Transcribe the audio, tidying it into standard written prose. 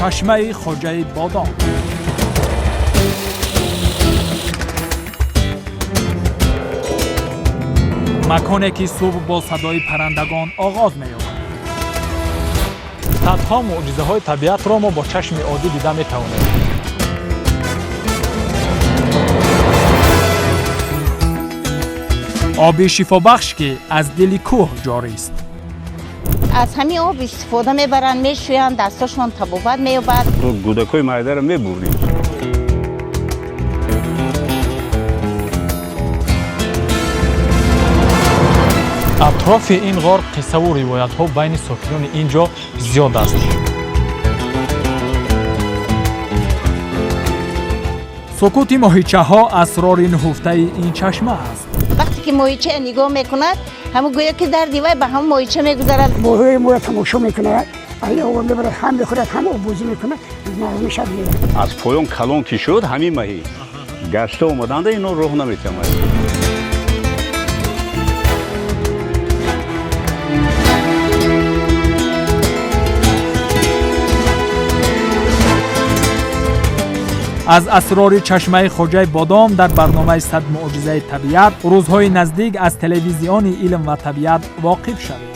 چشمه خواجه بادام. مکانی که صبح با صدای پرندگان آغاز می‌یابد. صدها معجزه‌های طبیعت را ما با چشم عادی دیده می‌توانیم. آب شفابخش که از دل کوه جاری است. از همین آب استفاده میبرن، میشوین، دستاشون طبابت مییابد. گودکای معده را میبریم. اطراف این غار قصه و روایت ها بین ساکنان اینجا زیاد است. سکوت ماهیچه ها اسرار نهفته این چشمه است. وقتی که ماهیچه نگاه میکند، همون گویا که در دیوار به هم ماهیچه میگذارد. ماهی ما تماشا میکنه، آیا آب میبرد، هم میخورد، هم آب بازی میکنه، میشه میره. از پایان کلان که شد همین ماهی گشته اومدند اینو راه نمیتونن. از اسرار چشمه خواجه بادام در برنامه 100 معجزه طبیعت روزهای نزدیک از تلویزیون علم و طبیعت واقف شوید.